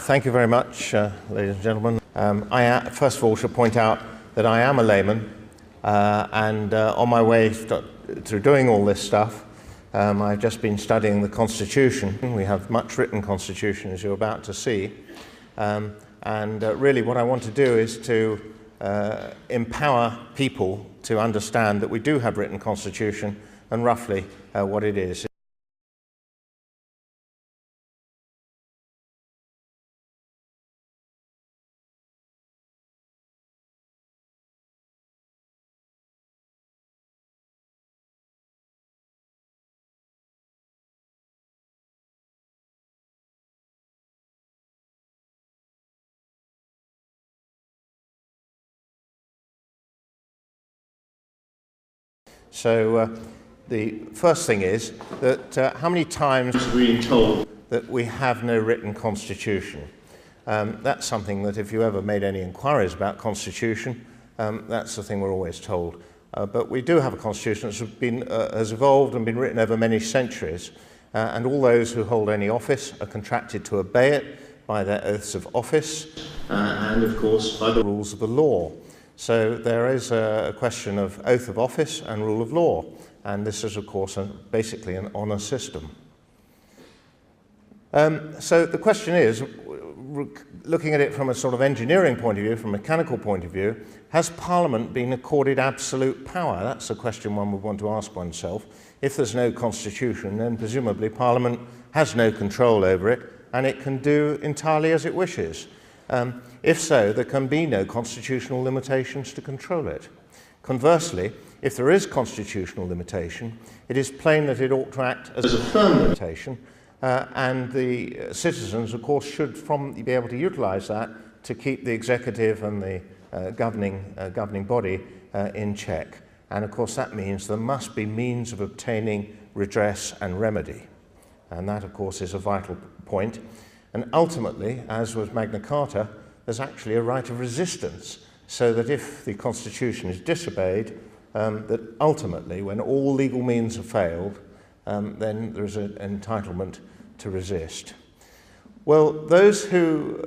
Thank you very much, ladies and gentlemen. I first of all should point out that I am a layman, and on my way through doing all this stuff, I've just been studying the Constitution. We have much written Constitution, as you're about to see, and really what I want to do is to empower people to understand that we do have written Constitution and roughly what it is. So the first thing is that how many times have we been told that we have no written constitution? That's something that if you ever made any inquiries about constitution, that's the thing we're always told. But we do have a constitution that has evolved and been written over many centuries, and all those who hold any office are contracted to obey it by their oaths of office and of course by the rules of the law. So there is a question of oath of office and rule of law, and this is of course basically an honour system. So the question is, looking at it from a sort of engineering point of view, from a mechanical point of view, has Parliament been accorded absolute power? That's a question one would want to ask oneself. If there's no constitution, then presumably Parliament has no control over it, and it can do entirely as it wishes. If so, there can be no constitutional limitations to control it. Conversely, if there is constitutional limitation, it is plain that it ought to act as a firm limitation, and the citizens, of course, should be able to utilise that to keep the executive and the governing body in check. And of course, that means there must be means of obtaining redress and remedy. And that, of course, is a vital point. And ultimately, as with Magna Carta, there's actually a right of resistance, so that if the Constitution is disobeyed, that ultimately, when all legal means have failed, then there is an entitlement to resist. Well, those who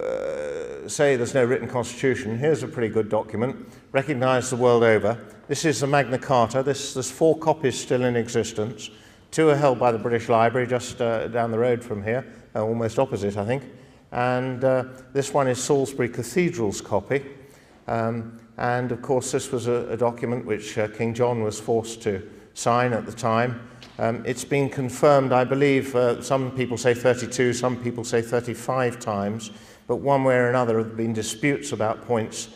say there's no written Constitution, here's a pretty good document, recognised the world over. This is the Magna Carta. There's 4 copies still in existence. 2 are held by the British Library just down the road from here, almost opposite, I think. And this one is Salisbury Cathedral's copy. And of course, this was a document which King John was forced to sign at the time. It's been confirmed, I believe, some people say 32, some people say 35 times, but one way or another there have been disputes about points,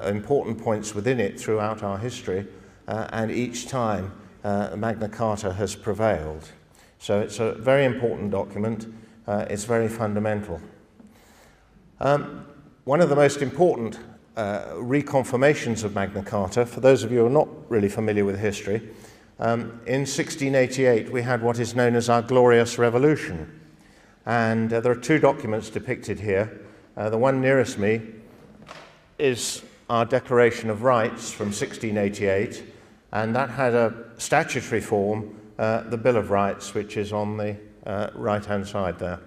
important points within it throughout our history, and each time Magna Carta has prevailed. So it's a very important document. It's very fundamental. One of the most important reconfirmations of Magna Carta, for those of you who are not really familiar with history, in 1688 we had what is known as our Glorious Revolution. And there are 2 documents depicted here. The one nearest me is our Declaration of Rights from 1688, and that had a statutory form, the Bill of Rights, which is on the right-hand side there.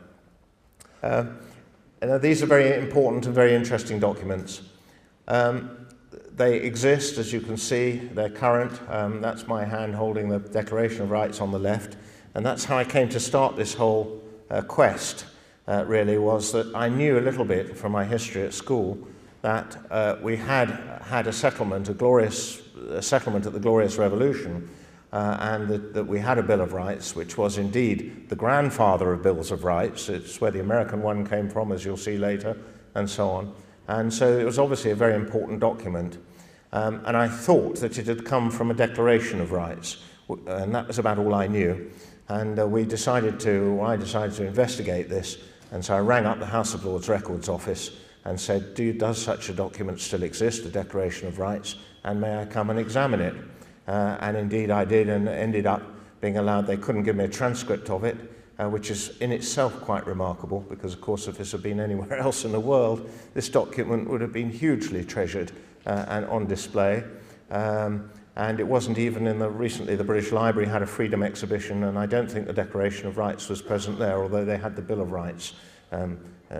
These are very important and very interesting documents. They exist, as you can see, they're current. That's my hand holding the Declaration of Rights on the left, and that's how I came to start this whole quest, really, was that I knew a little bit from my history at school that we had a settlement, a settlement at the Glorious Revolution, and that we had a Bill of Rights, which was indeed the grandfather of Bills of Rights. It's where the American one came from, as you'll see later, and so on. And so it was obviously a very important document. And I thought that it had come from a Declaration of Rights, and that was about all I knew. And I decided to investigate this, and so I rang up the House of Lords Records Office and said, does such a document still exist, a Declaration of Rights, and may I come and examine it? And indeed I did, and ended up being allowed. They couldn't give me a transcript of it, which is in itself quite remarkable, because of course if this had been anywhere else in the world, this document would have been hugely treasured and on display. And it wasn't even recently the British Library had a freedom exhibition, and I don't think the Declaration of Rights was present there, although they had the Bill of Rights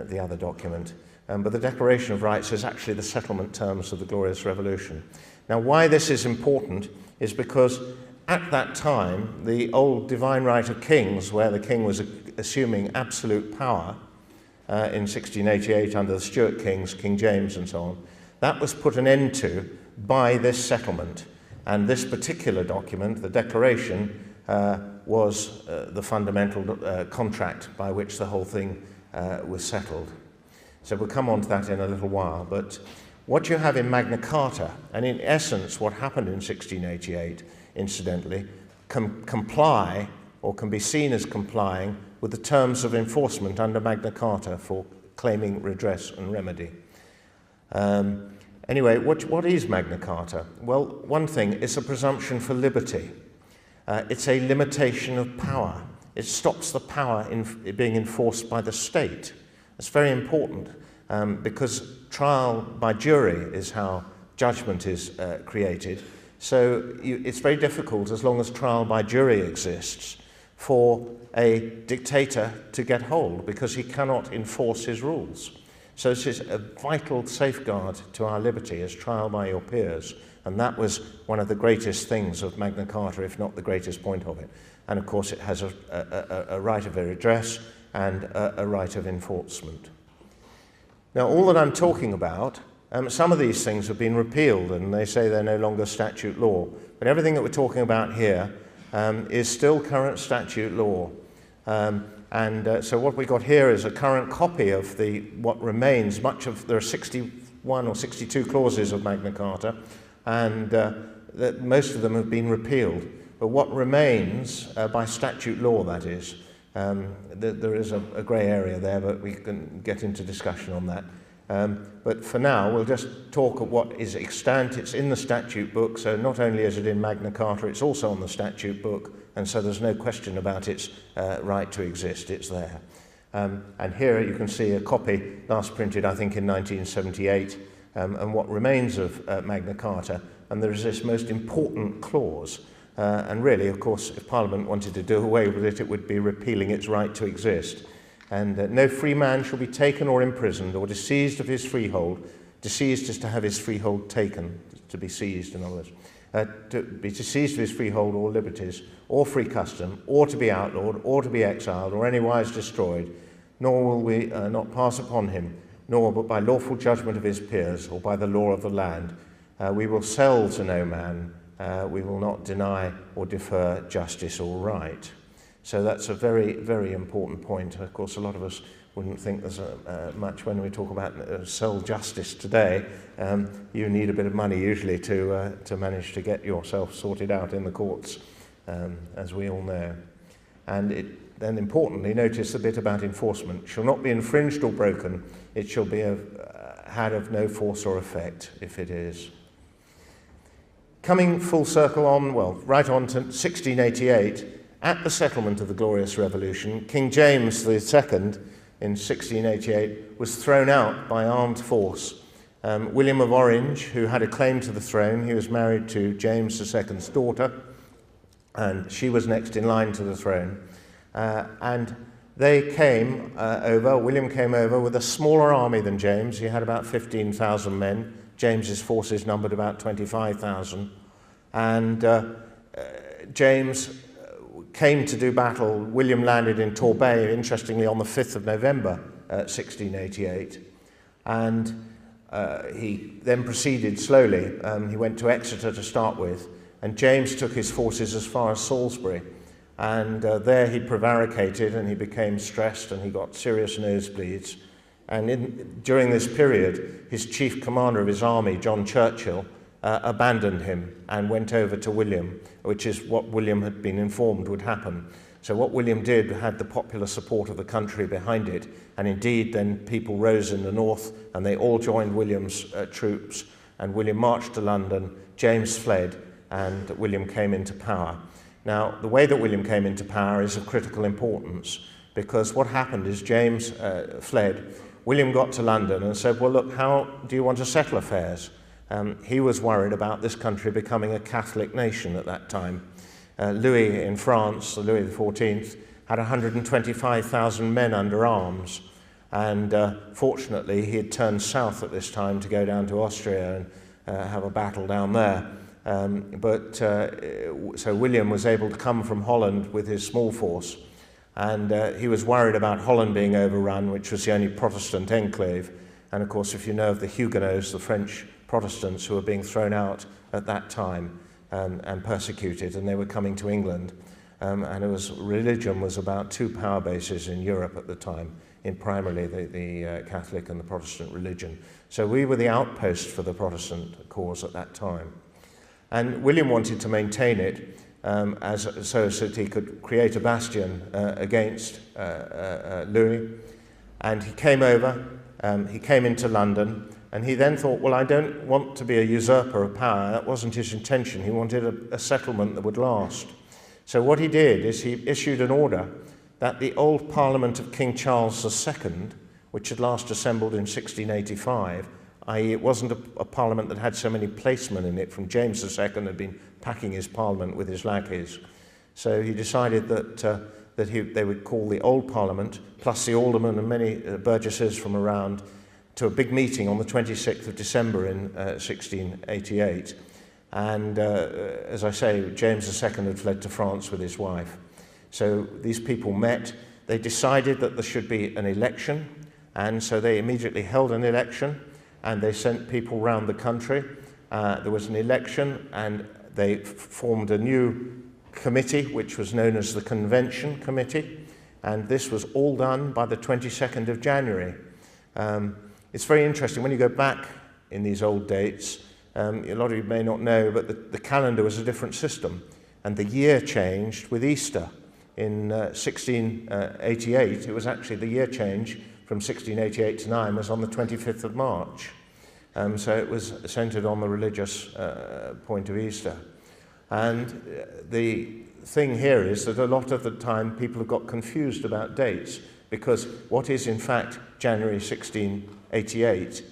the other document. But the Declaration of Rights is actually the settlement terms of the Glorious Revolution. Now, why this is important is because at that time, the old divine right of kings, where the king was assuming absolute power in 1688 under the Stuart kings, King James and so on, that was put an end to by this settlement. And this particular document, the Declaration, was the fundamental contract by which the whole thing was settled. So we'll come on to that in a little while. But what you have in Magna Carta, and in essence what happened in 1688, incidentally, can comply or can be seen as complying with the terms of enforcement under Magna Carta for claiming redress and remedy. Anyway, what is Magna Carta? Well, one thing, it's a presumption for liberty. It's a limitation of power. It stops the power being enforced by the state. It's very important because trial by jury is how judgment is created. So it's very difficult, as long as trial by jury exists, for a dictator to get hold, because he cannot enforce his rules. So this is a vital safeguard to our liberty, as trial by your peers. And that was one of the greatest things of Magna Carta, if not the greatest point of it. And of course it has a right of redress and a right of enforcement. Now, all that I'm talking about, some of these things have been repealed and they say they're no longer statute law. But everything that we're talking about here is still current statute law. So what we got here is a current copy of what remains. There are 61 or 62 clauses of Magna Carta, and most of them have been repealed. But what remains, by statute law that is, there is a grey area there, but we can get into discussion on that. But for now, we'll just talk of what is extant. It's in the statute book, so not only is it in Magna Carta, it's also on the statute book, and so there's no question about its right to exist. It's there. And here you can see a copy, last printed, I think, in 1978, and what remains of Magna Carta. And there is this most important clause. And really, of course, if Parliament wanted to do away with it, it would be repealing its right to exist. And no free man shall be taken or imprisoned or disseised of his freehold. Disseised is to have his freehold taken, to be seized, in other words. To be disseised of his freehold or liberties, or free custom, or to be outlawed, or to be exiled, or anywise destroyed, nor will we not pass upon him, nor but by lawful judgment of his peers, or by the law of the land. We will sell to no man, we will not deny or defer justice or right. So that's a very, very important point. Of course, a lot of us wouldn't think there's much when we talk about sell justice today. You need a bit of money usually to manage to get yourself sorted out in the courts, as we all know. And then importantly, notice the bit about enforcement. Shall not be infringed or broken. It shall be had of no force or effect, if it is. Coming full circle on, well, right on to 1688, at the settlement of the Glorious Revolution, King James II in 1688 was thrown out by armed force. William of Orange, who had a claim to the throne, he was married to James II's daughter, and she was next in line to the throne. And they came over, William came over with a smaller army than James. He had about 15,000 men. James's forces numbered about 25,000. And James came to do battle. William landed in Torbay, interestingly, on the 5th of November, 1688. And he then proceeded slowly. He went to Exeter to start with, and James took his forces as far as Salisbury. And there he prevaricated, and he became stressed, and he got serious nosebleeds. And during this period, his chief commander of his army, John Churchill, abandoned him and went over to William, which is what William had been informed would happen. So what William did had the popular support of the country behind it, and indeed then people rose in the north and they all joined William's troops, and William marched to London, James fled, and William came into power. Now, the way that William came into power is of critical importance, because what happened is James fled. William got to London and said, well, look, how do you want to settle affairs? He was worried about this country becoming a Catholic nation at that time. Louis in France, Louis XIV, had 125,000 men under arms. And fortunately, he had turned south at this time to go down to Austria and have a battle down there. So William was able to come from Holland with his small force, and he was worried about Holland being overrun, which was the only Protestant enclave. And of course, if you know of the Huguenots, the French Protestants who were being thrown out at that time and persecuted, and they were coming to England. And religion was about two power bases in Europe at the time, in primarily the Catholic and the Protestant religion. So we were the outpost for the Protestant cause at that time. And William wanted to maintain it so that he could create a bastion against Louis. And he came over, he came into London, and he then thought, well, I don't want to be a usurper of power. That wasn't his intention. He wanted a settlement that would last. So what he did is he issued an order that the old Parliament of King Charles II, which had last assembled in 1685, i.e. it wasn't a parliament that had so many placemen in it, from James II had been packing his parliament with his lackeys. So he decided that they would call the old Parliament, plus the aldermen and many burgesses from around, to a big meeting on the 26th of December in 1688. And as I say, James II had fled to France with his wife. So these people met, they decided that there should be an election, and so they immediately held an election, and they sent people around the country. There was an election, and they formed a new committee, which was known as the Convention Committee, and this was all done by the 22nd of January. It's very interesting, when you go back in these old dates, a lot of you may not know, but the calendar was a different system, and the year changed with Easter. In 1688, it was actually the year change from 1688 to 9 was on the 25th of March. So it was centered on the religious point of Easter. And the thing here is that a lot of the time people have got confused about dates, because what is in fact January 1688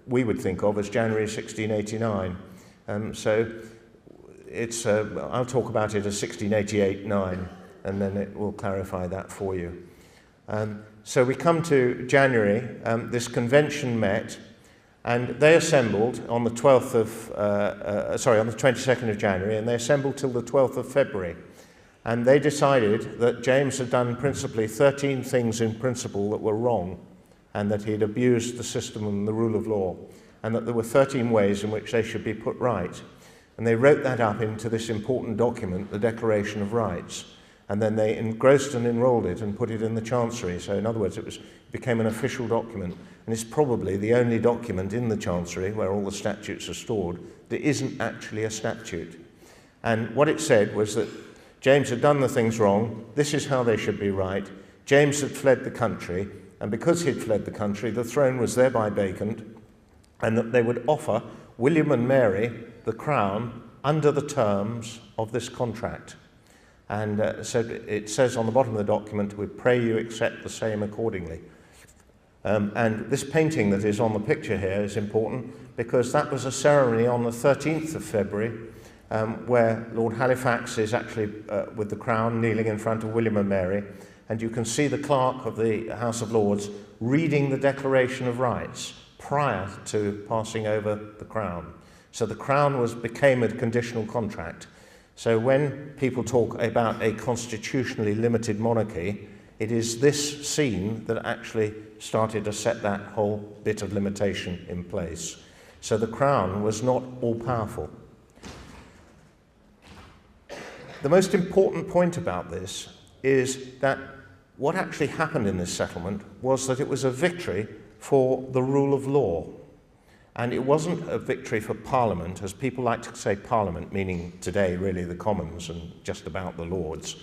we would think of as January 1689. So it's, I'll talk about it as 1688-9, and then it will clarify that for you. So we come to January. This convention met, and they assembled on the 12th of, on the 22nd of January, and they assembled till the 12th of February. And they decided that James had done principally 13 things in principle that were wrong, and that he had abused the system and the rule of law, and that there were 13 ways in which they should be put right. And they wrote that up into this important document, the Declaration of Rights, and then they engrossed and enrolled it and put it in the Chancery. So in other words, it became an official document, and it's probably the only document in the Chancery, where all the statutes are stored, that isn't actually a statute. And what it said was that James had done the things wrong, this is how they should be right, James had fled the country, and because he'd fled the country, the throne was thereby vacant, and that they would offer William and Mary the crown under the terms of this contract. And so it says on the bottom of the document, we pray you accept the same accordingly. And this painting that is on the picture here is important, because that was a ceremony on the 13th of February, where Lord Halifax is actually with the crown kneeling in front of William and Mary, and you can see the clerk of the House of Lords reading the Declaration of Rights prior to passing over the crown. So the crown became a conditional contract. So when people talk about a constitutionally limited monarchy, it is this scene that actually started to set that whole bit of limitation in place. So the crown was not all-powerful. The most important point about this is that what actually happened in this settlement was that it was a victory for the rule of law. And it wasn't a victory for Parliament, as people like to say Parliament, meaning today really the Commons and just about the Lords.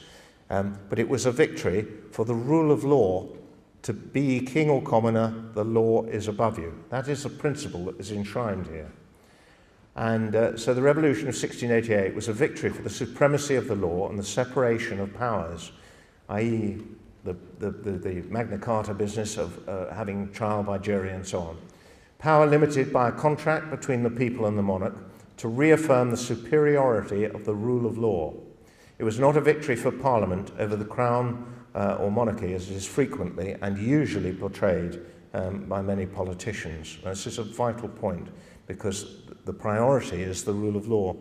But it was a victory for the rule of law. To be king or commoner, the law is above you. That is a principle that is enshrined here. And so the Revolution of 1688 was a victory for the supremacy of the law and the separation of powers, i.e. the Magna Carta business of having trial by jury and so on. Power limited by a contract between the people and the monarch to reaffirm the superiority of the rule of law. It was not a victory for Parliament over the Crown or monarchy, as it is frequently and usually portrayed by many politicians. And this is a vital point, because the priority is the rule of law.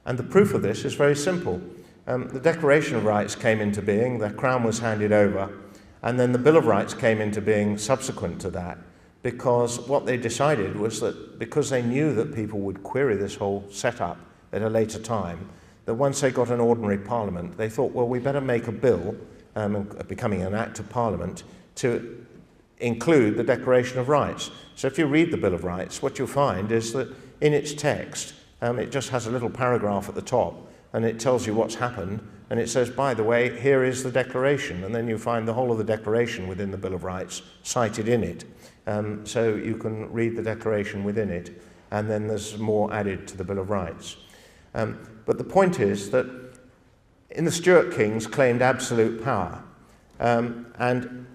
And the proof of this is very simple. The Declaration of Rights came into being, the Crown was handed over, and then the Bill of Rights came into being subsequent to that, because what they decided was that because they knew that people would query this whole setup at a later time, that once they got an ordinary Parliament, they thought, well, we better make a bill, becoming an Act of Parliament, to include the Declaration of Rights. So if you read the Bill of Rights, what you'll find is that in its text, it just has a little paragraph at the top, and it tells you what's happened, and it says, by the way, here is the Declaration, and then you find the whole of the Declaration within the Bill of Rights cited in it. So you can read the Declaration within it, and then there's more added to the Bill of Rights. But the point is that in the Stuart kings claimed absolute power, and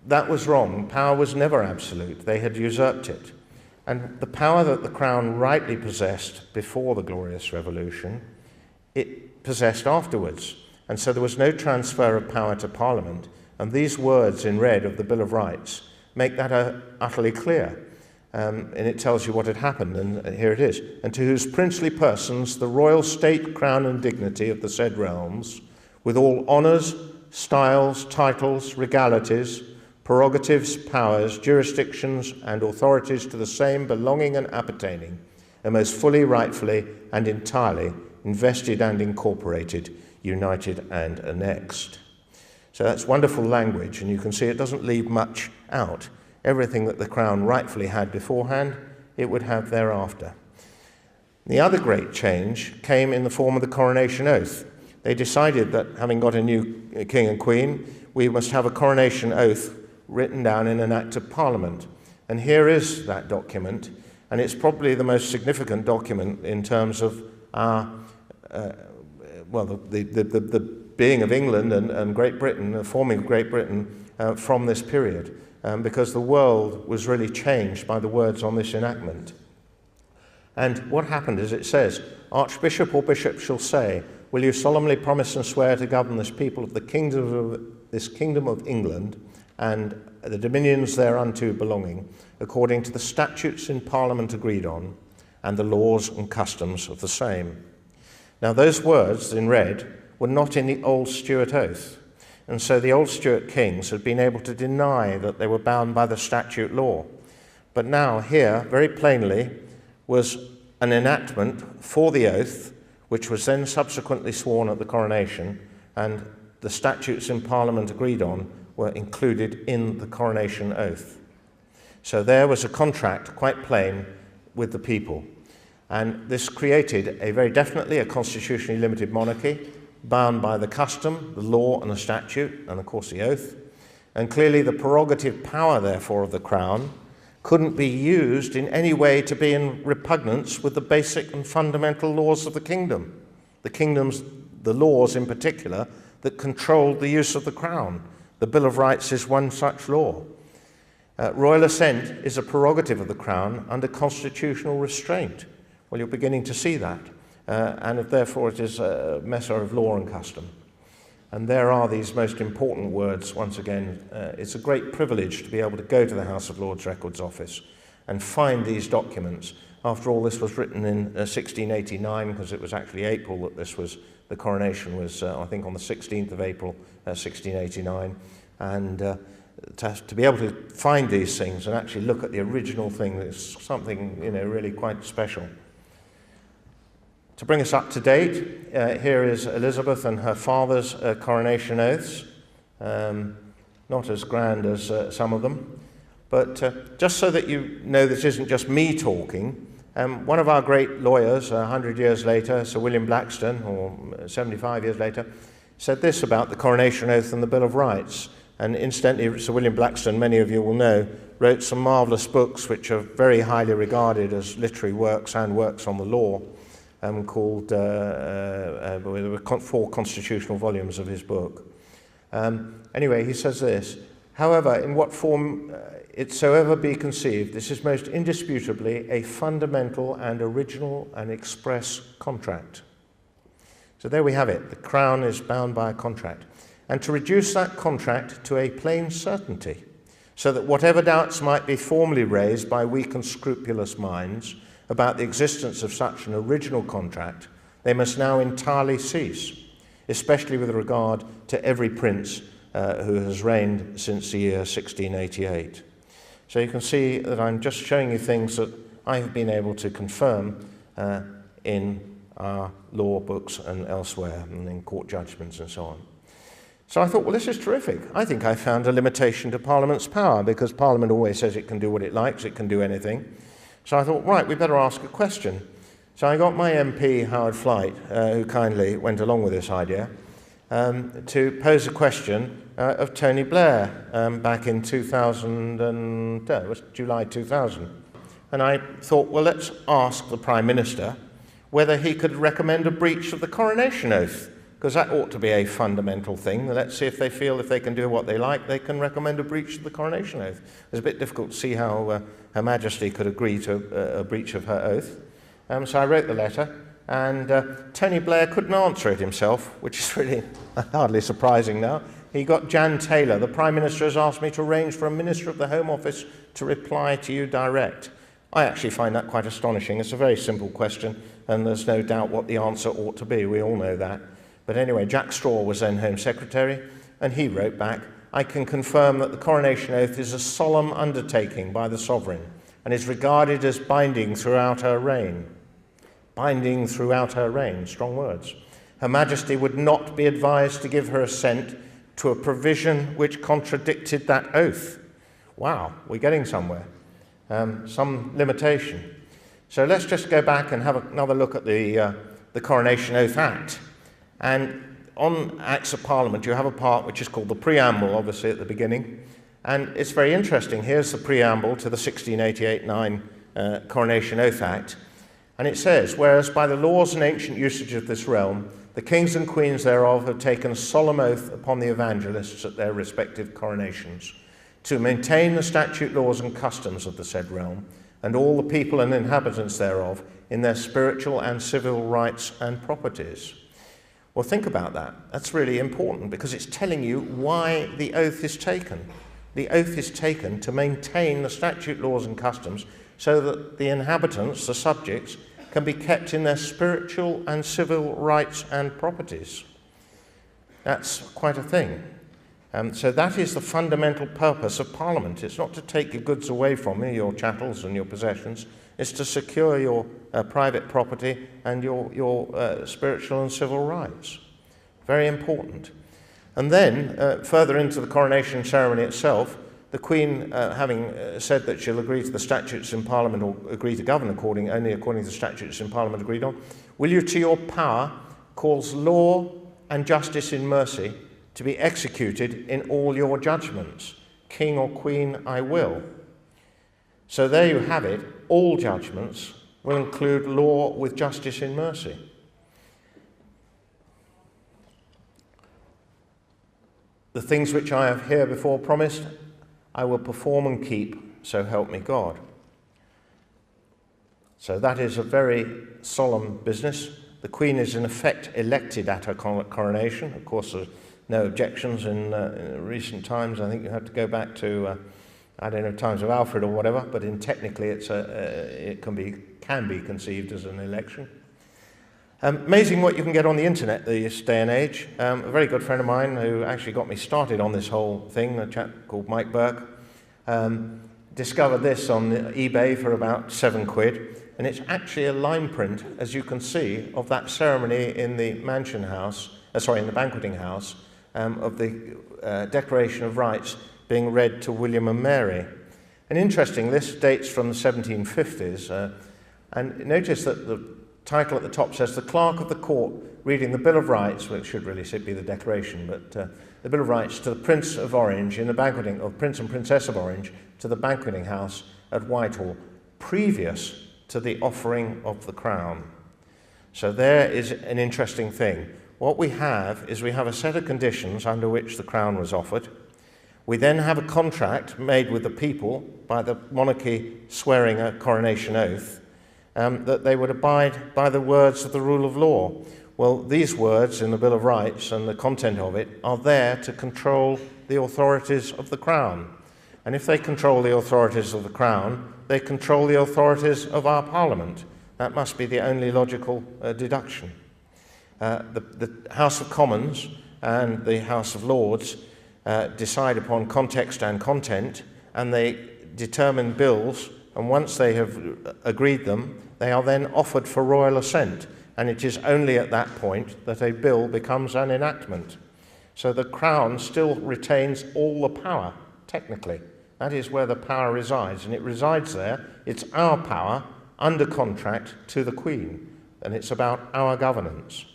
that was wrong. Power was never absolute. They had usurped it. And the power that the Crown rightly possessed before the Glorious Revolution, it possessed afterwards. And so there was no transfer of power to Parliament. And these words in red of the Bill of Rights make that utterly clear. And it tells you what had happened, and here it is. And to whose princely persons the royal state, crown, and dignity of the said realms, with all honours, styles, titles, regalities, prerogatives, powers, jurisdictions, and authorities to the same belonging and appertaining, are most fully, rightfully, and entirely invested and incorporated, united and annexed. So that's wonderful language, and you can see it doesn't leave much out. Everything that the Crown rightfully had beforehand, it would have thereafter. The other great change came in the form of the coronation oath. They decided that, having got a new king and queen, we must have a coronation oath written down in an Act of Parliament. And here is that document, and it's probably the most significant document in terms of our, the being of England and Great Britain, the forming of Great Britain from this period, because the world was really changed by the words on this enactment. And what happened is it says, Archbishop or Bishop shall say, will you solemnly promise and swear to govern this people of this kingdom of England and the dominions thereunto belonging, according to the statutes in Parliament agreed on, and the laws and customs of the same. Now those words in red were not in the old Stuart oath, and so the old Stuart kings had been able to deny that they were bound by the statute law. But now here, very plainly, was an enactment for the oath, which was then subsequently sworn at the coronation, and the statutes in Parliament agreed on were included in the coronation oath. So there was a contract, quite plain, with the people. And this created very definitely a constitutionally limited monarchy, bound by the custom, the law, and the statute, and of course the oath. And clearly the prerogative power, therefore, of the Crown couldn't be used in any way to be in repugnance with the basic and fundamental laws of the kingdom. The laws in particular, that controlled the use of the Crown. The Bill of Rights is one such law. Royal assent is a prerogative of the Crown under constitutional restraint. Well, you're beginning to see that. And therefore it is a matter of law and custom. And there are these most important words, once again. It's a great privilege to be able to go to the House of Lords Records Office and find these documents. After all, this was written in 1689, because it was actually April that the coronation was, I think, on the 16th of April, 1689. And to be able to find these things and actually look at the original thing is something, really quite special. To bring us up to date, here is Elizabeth and her father's coronation oaths. Not as grand as some of them, but just so that you know this isn't just me talking, one of our great lawyers, 100 years later, Sir William Blackstone, or 75 years later, said this about the coronation oath and the Bill of Rights. And incidentally, Sir William Blackstone, many of you will know, wrote some marvellous books which are very highly regarded as literary works and works on the law. Called, there were 4 constitutional volumes of his book. Anyway, he says this, however, in what form it soever be conceived, this is most indisputably a fundamental and original and express contract. So there we have it. The Crown is bound by a contract. And to reduce that contract to a plain certainty, so that whatever doubts might be formally raised by weak and scrupulous minds about the existence of such an original contract, they must now entirely cease, especially with regard to every prince who has reigned since the year 1688. So you can see that I'm just showing you things that I have been able to confirm in our law books and elsewhere, and in court judgments and so on. So I thought, well, this is terrific. I think I found a limitation to Parliament's power, because Parliament always says it can do what it likes, it can do anything. So I thought, right, we better ask a question. So I got my MP, Howard Flight, who kindly went along with this idea, to pose a question of Tony Blair back in 2000, it was July 2000. And I thought, well, let's ask the Prime Minister whether he could recommend a breach of the coronation oath, because that ought to be a fundamental thing. Let's see if they feel if they can do what they like, they can recommend a breach of the coronation oath. It's a bit difficult to see how Her Majesty could agree to a breach of her oath. So I wrote the letter, and Tony Blair couldn't answer it himself, which is really hardly surprising now. He got Jan Taylor. The Prime Minister has asked me to arrange for a Minister of the Home Office to reply to you direct. I actually find that quite astonishing. It's a very simple question, and there's no doubt what the answer ought to be. We all know that. But anyway, Jack Straw was then Home Secretary, and he wrote back, I can confirm that the coronation oath is a solemn undertaking by the Sovereign and is regarded as binding throughout her reign. Binding throughout her reign, strong words. Her Majesty would not be advised to give her assent to a provision which contradicted that oath. Wow, we're getting somewhere. Some limitation. So let's just go back and have another look at the Coronation Oath Act. And on Acts of Parliament, you have a part which is called the preamble, obviously, at the beginning. And it's very interesting. Here's the preamble to the 1688-9 Coronation Oath Act. And it says, whereas by the laws and ancient usage of this realm, the kings and queens thereof have taken a solemn oath upon the evangelists at their respective coronations, to maintain the statute, laws, and customs of the said realm, and all the people and inhabitants thereof in their spiritual and civil rights and properties. Well, think about that. That's really important, because it's telling you why the oath is taken. The oath is taken to maintain the statute, laws, and customs so that the inhabitants, the subjects, can be kept in their spiritual and civil rights and properties. That's quite a thing. So that is the fundamental purpose of Parliament. It's not to take your goods away from you, your chattels and your possessions. It's to secure your private property and your spiritual and civil rights. Very important. And then, further into the coronation ceremony itself, the Queen, having said that she'll agree to the statutes in Parliament, or agree to govern only according to the statutes in Parliament agreed on, will you to your power cause law and justice in mercy to be executed in all your judgments. King or Queen, I will. So there you have it. All judgments will include law with justice in mercy. The things which I have herebefore promised, I will perform and keep, so help me God. So that is a very solemn business. The Queen is in effect elected at her coronation. Of course, there's no objections in recent times. I think you have to go back to, I don't know, times of Alfred or whatever, but technically it can be conceived as an election. Amazing what you can get on the internet this day and age. A very good friend of mine who actually got me started on this whole thing, a chap called Mike Burke, discovered this on eBay for about £7, and it's actually a line print, as you can see, of that ceremony in the Mansion House, in the Banqueting House, of the Declaration of Rights being read to William and Mary. And interesting, this dates from the 1750s, and notice that the title at the top says, the Clerk of the Court reading the Bill of Rights, well, it should really be the Declaration, but the Bill of Rights to the Prince of Orange in the banqueting, or Prince and Princess of Orange, to the Banqueting House at Whitehall, previous to the offering of the crown. So there is an interesting thing. What we have is we have a set of conditions under which the crown was offered. We then have a contract made with the people by the monarchy swearing a coronation oath that they would abide by the words of the rule of law. Well, these words in the Bill of Rights and the content of it are there to control the authorities of the Crown. And if they control the authorities of the Crown, they control the authorities of our Parliament. That must be the only logical deduction. The House of Commons and the House of Lords decide upon context and content, and they determine bills, and once they have agreed them, they are then offered for royal assent, and it is only at that point that a bill becomes an enactment. So the Crown still retains all the power, technically. That is where the power resides, and it resides there. It's our power under contract to the Queen, and it's about our governance.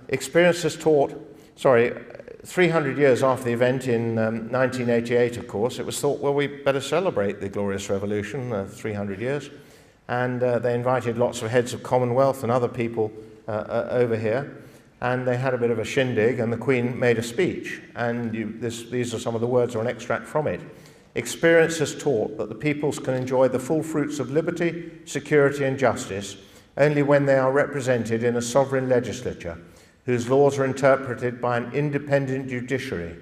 Experience has taught, 300 years after the event in 1988, of course, it was thought, well, we better celebrate the Glorious Revolution, 300 years, and they invited lots of heads of Commonwealth and other people over here, and they had a bit of a shindig, and the Queen made a speech, and these are some of the words or an extract from it. Experience has taught that the peoples can enjoy the full fruits of liberty, security and justice only when they are represented in a sovereign legislature, whose laws are interpreted by an independent judiciary.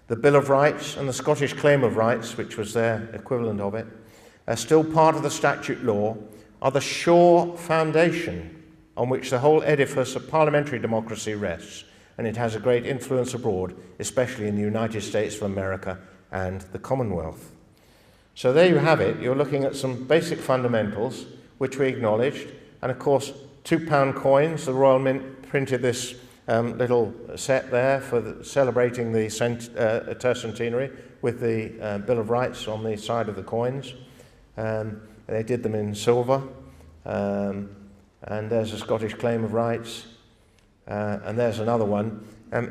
The Bill of Rights and the Scottish Claim of Rights, which was their equivalent of it, are still part of the statute law, are the sure foundation on which the whole edifice of parliamentary democracy rests, and it has a great influence abroad, especially in the United States of America and the Commonwealth. So there you have it. You're looking at some basic fundamentals, which we acknowledged, and of course, £2 coins. The Royal Mint printed this little set there for celebrating the tercentenary with the Bill of Rights on the side of the coins. They did them in silver, and there's a Scottish Claim of Rights, and there's another one.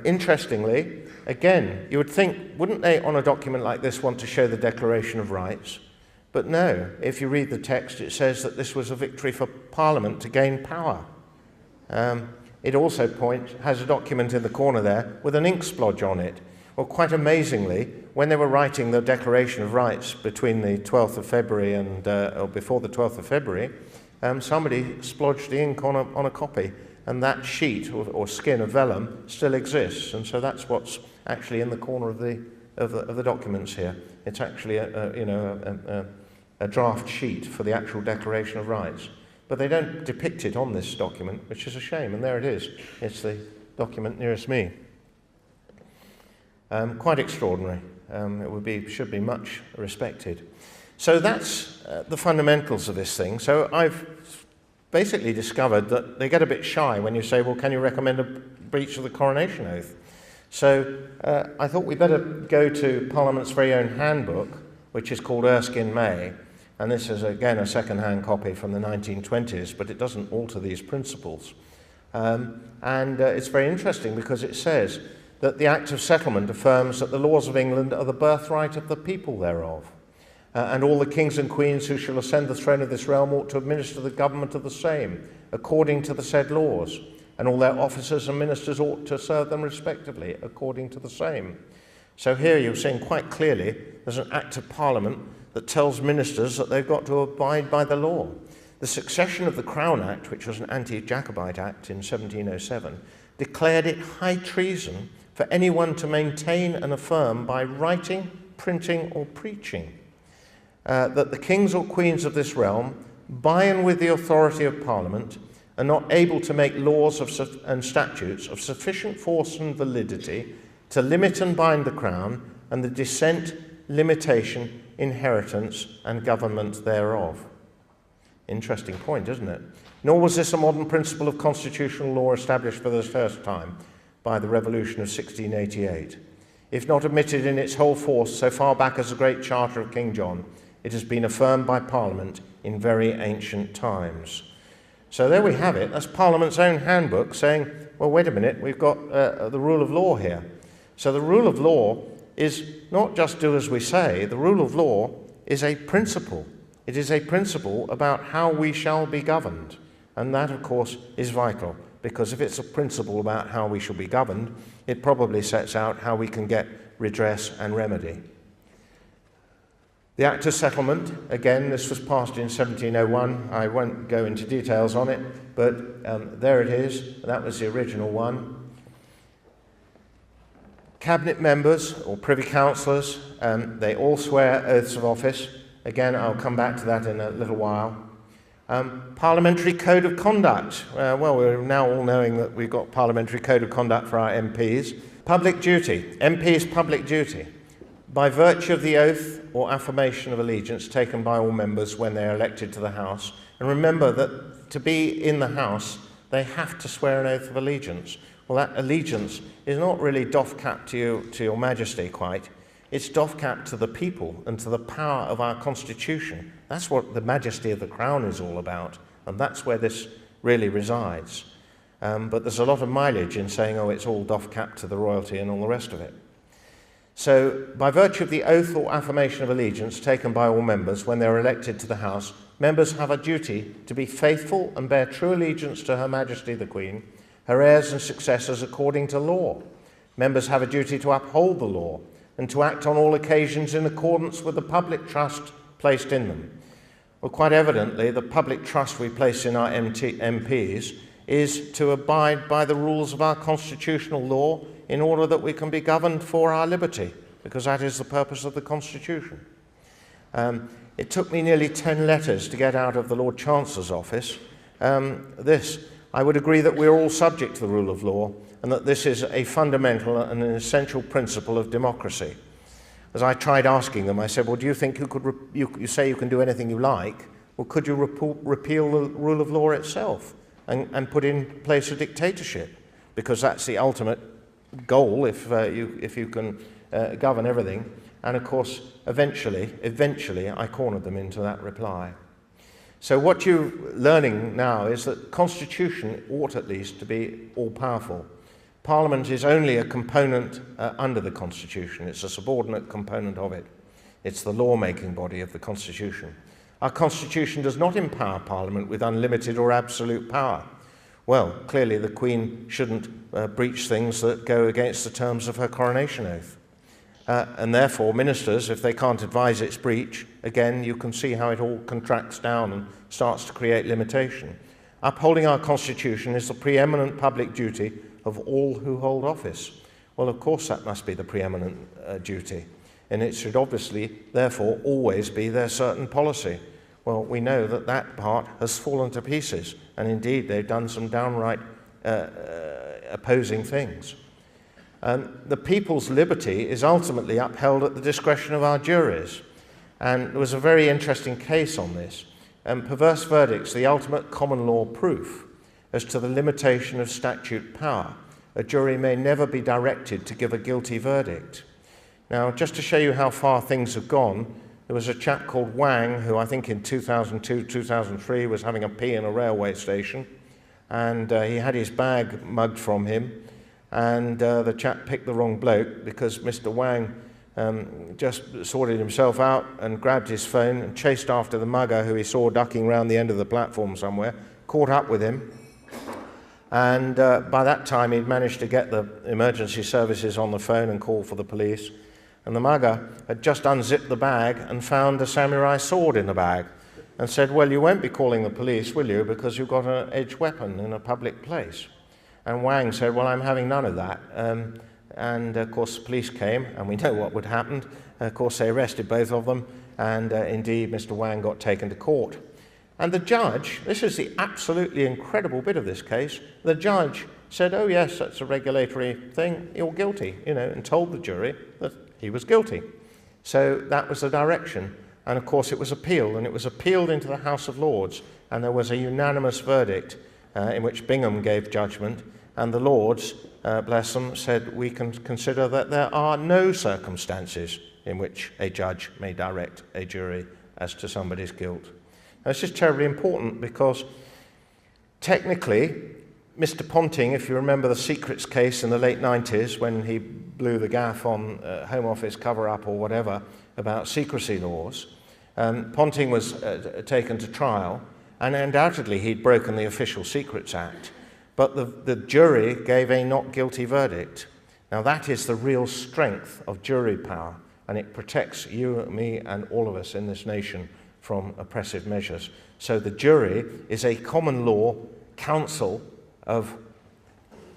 Interestingly, again, you would think, wouldn't they on a document like this want to show the Declaration of Rights? But no, if you read the text, it says that this was a victory for Parliament to gain power. It also has a document in the corner there with an ink splodge on it. Well, quite amazingly, when they were writing the Declaration of Rights between the 12th of February and or before the 12th of February, somebody splodged the ink on a copy, and that sheet or skin of vellum still exists, and so that's what's actually in the corner of the documents here. It's actually a draft sheet for the actual Declaration of Rights. But they don't depict it on this document, which is a shame, and there it is. It's the document nearest me. Quite extraordinary. It should be much respected. So that's the fundamentals of this thing. So I've basically discovered that they get a bit shy when you say, well, can you recommend a breach of the coronation oath? So I thought we'd better go to Parliament's very own handbook, which is called Erskine May. And this is, again, a second-hand copy from the 1920s, but it doesn't alter these principles. It's very interesting because it says that the Act of Settlement affirms that the laws of England are the birthright of the people thereof, and all the kings and queens who shall ascend the throne of this realm ought to administer the government of the same, according to the said laws, and all their officers and ministers ought to serve them respectively, according to the same. So here you're seeing quite clearly there's an Act of Parliament that tells ministers that they've got to abide by the law. The succession of the Crown Act, which was an anti-Jacobite act in 1707, declared it high treason for anyone to maintain and affirm by writing, printing or preaching that the kings or queens of this realm, by and with the authority of Parliament, are not able to make laws and statutes of sufficient force and validity to limit and bind the Crown and the descent, limitation, inheritance and government thereof. Interesting point, isn't it? Nor was this a modern principle of constitutional law established for the first time by the Revolution of 1688. If not admitted in its whole force so far back as the Great Charter of King John, it has been affirmed by Parliament in very ancient times. So there we have it. That's Parliament's own handbook saying, well, wait a minute, we've got the rule of law here. So the rule of law is not just do as we say. The rule of law is a principle. It is a principle about how we shall be governed. And that, of course, is vital, because if it's a principle about how we shall be governed, it probably sets out how we can get redress and remedy. The Act of Settlement, again, this was passed in 1701. I won't go into details on it, but there it is. That was the original one. Cabinet members or privy councillors, they all swear oaths of office. Again, I'll come back to that in a little while. Parliamentary Code of Conduct. Well, we're now all knowing that we've got Parliamentary Code of Conduct for our MPs. Public duty. MPs' public duty. By virtue of the oath or affirmation of allegiance taken by all members when they are elected to the House. And remember that to be in the House, they have to swear an oath of allegiance. Well, that allegiance is not really doff cap to your Majesty quite. It's doff cap to the people and to the power of our Constitution. That's what the majesty of the Crown is all about, and that's where this really resides. But there's a lot of mileage in saying, oh, it's all doff cap to the royalty and all the rest of it. So, by virtue of the oath or affirmation of allegiance taken by all members when they are elected to the House, members have a duty to be faithful and bear true allegiance to Her Majesty the Queen, her heirs and successors according to law. Members have a duty to uphold the law and to act on all occasions in accordance with the public trust placed in them. Well, quite evidently, the public trust we place in our MPs is to abide by the rules of our constitutional law in order that we can be governed for our liberty, because that is the purpose of the Constitution. It took me nearly 10 letters to get out of the Lord Chancellor's office I would agree that we're all subject to the rule of law and that this is a fundamental and an essential principle of democracy. As I tried asking them, I said, well, do you think you say you can do anything you like? Well, could you repeal the rule of law itself and put in place a dictatorship? Because that's the ultimate goal if you can govern everything. And of course, eventually, I cornered them into that reply. So what you're learning now is that the Constitution ought at least to be all-powerful. Parliament is only a component under the Constitution. It's a subordinate component of it. It's the law-making body of the Constitution. Our Constitution does not empower Parliament with unlimited or absolute power. Well, clearly the Queen shouldn't breach things that go against the terms of her coronation oath. And therefore, ministers, if they can't advise its breach, again, you can see how it all contracts down and starts to create limitation. Upholding our Constitution is the preeminent public duty of all who hold office. Well, of course, that must be the preeminent duty. And it should obviously, therefore, always be their certain policy. Well, we know that that part has fallen to pieces. And indeed, they've done some downright opposing things. The people's liberty is ultimately upheld at the discretion of our juries. And there was a very interesting case on this. Perverse verdicts, the ultimate common law proof as to the limitation of statute power. A jury may never be directed to give a guilty verdict. Now, just to show you how far things have gone, there was a chap called Wang who I think in 2002, 2003 was having a pee in a railway station, and he had his bag mugged from him. And the chap picked the wrong bloke because Mr. Wang just sorted himself out and grabbed his phone and chased after the mugger who he saw ducking around the end of the platform somewhere, caught up with him. And by that time, he'd managed to get the emergency services on the phone and call for the police. And the mugger had just unzipped the bag and found a samurai sword in the bag and said, well, you won't be calling the police, will you, because you've got an edged weapon in a public place. And Wang said, well, I'm having none of that. And of course, the police came, and we know what would happen. Of course, they arrested both of them, and indeed, Mr. Wang got taken to court. And the judge, this is the absolutely incredible bit of this case, the judge said, oh yes, that's a regulatory thing, you're guilty, and told the jury that he was guilty. So that was the direction. And of course, it was appealed, and it was appealed into the House of Lords, and there was a unanimous verdict in which Bingham gave judgment, and the Lords, bless them, said we can consider that there are no circumstances in which a judge may direct a jury as to somebody's guilt. Now, this is terribly important because technically, Mr. Ponting, if you remember the secrets case in the late 90s when he blew the gaff on Home Office cover-up or whatever about secrecy laws, Ponting was taken to trial, and undoubtedly he'd broken the Official Secrets Act. But the jury gave a not guilty verdict. Now that is the real strength of jury power. and it protects you, me, and all of us in this nation from oppressive measures. So the jury is a common law council of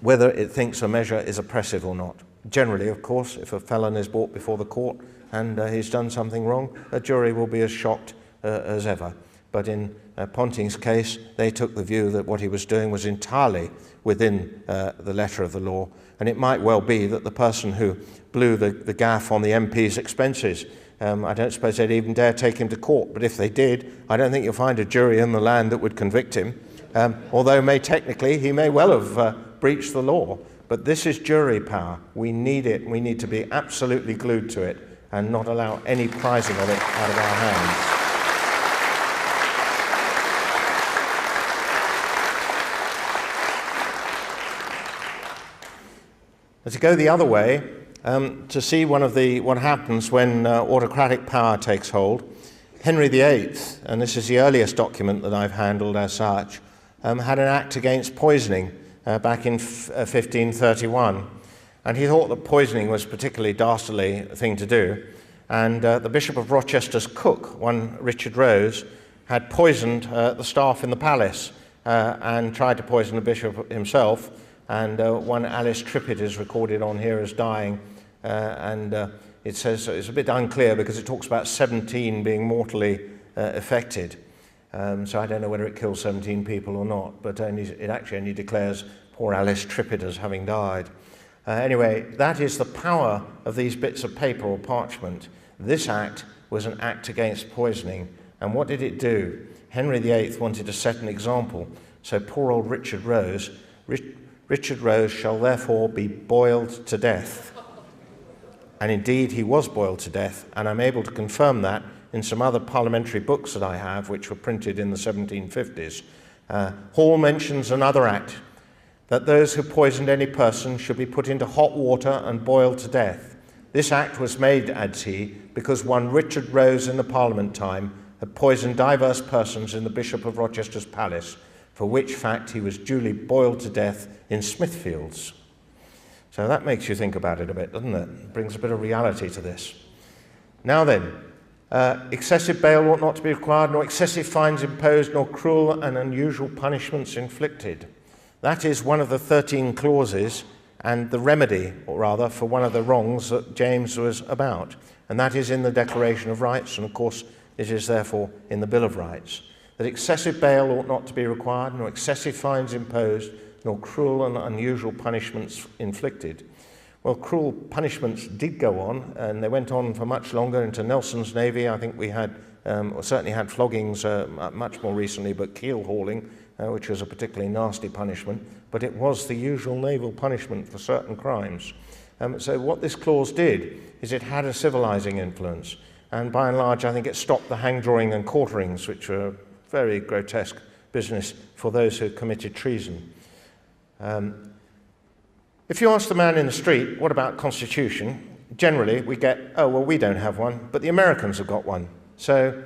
whether it thinks a measure is oppressive or not. Generally, of course, if a felon is brought before the court and he's done something wrong, a jury will be as shocked as ever. But in Ponting's case, they took the view that what he was doing was entirely within the letter of the law, and it might well be that the person who blew the gaff on the MP's expenses, I don't suppose they'd even dare take him to court, but if they did, I don't think you'll find a jury in the land that would convict him, although technically he may well have breached the law. But this is jury power. We need it. We need to be absolutely glued to it and not allow any prizing of it out of our hands. To go the other way, to see what happens when autocratic power takes hold, Henry VIII, and this is the earliest document that I've handled as such, had an act against poisoning back in 1531. And he thought that poisoning was a particularly dastardly thing to do. And the Bishop of Rochester's cook, one Richard Rose, had poisoned the staff in the palace and tried to poison the bishop himself. And one Alice Trippitt is recorded on here as dying. It says it's a bit unclear because it talks about 17 being mortally affected. So I don't know whether it kills 17 people or not, but it actually only declares poor Alice Trippitt as having died. Anyway, that is the power of these bits of paper or parchment. This act was an act against poisoning. And what did it do? Henry VIII wanted to set an example. So poor old Richard Rose, Richard Rose shall therefore be boiled to death. And indeed, he was boiled to death, and I'm able to confirm that in some other parliamentary books that I have, which were printed in the 1750s. Hall mentions another act, that those who poisoned any person should be put into hot water and boiled to death. This act was made, adds he, because one Richard Rose in the Parliament time had poisoned divers persons in the Bishop of Rochester's palace, for which fact he was duly boiled to death in Smithfields. So that makes you think about it a bit, doesn't it? It brings a bit of reality to this. Now then, excessive bail ought not to be required, nor excessive fines imposed, nor cruel and unusual punishments inflicted. That is one of the 13 clauses and the remedy, or rather, for one of the wrongs that James was about. And that is in the Declaration of Rights, and of course it is therefore in the Bill of Rights. That excessive bail ought not to be required, nor excessive fines imposed, nor cruel and unusual punishments inflicted. Well, cruel punishments did go on, and they went on for much longer into Nelson's Navy. I think we had, or certainly had floggings much more recently, but keel hauling, which was a particularly nasty punishment, but it was the usual naval punishment for certain crimes. So what this clause did is it had a civilizing influence, and by and large I think it stopped the hang-drawing and quarterings, which were very grotesque business for those who committed treason. If you ask the man in the street, what about Constitution? Generally we get, oh, well, we don't have one, but the Americans have got one. So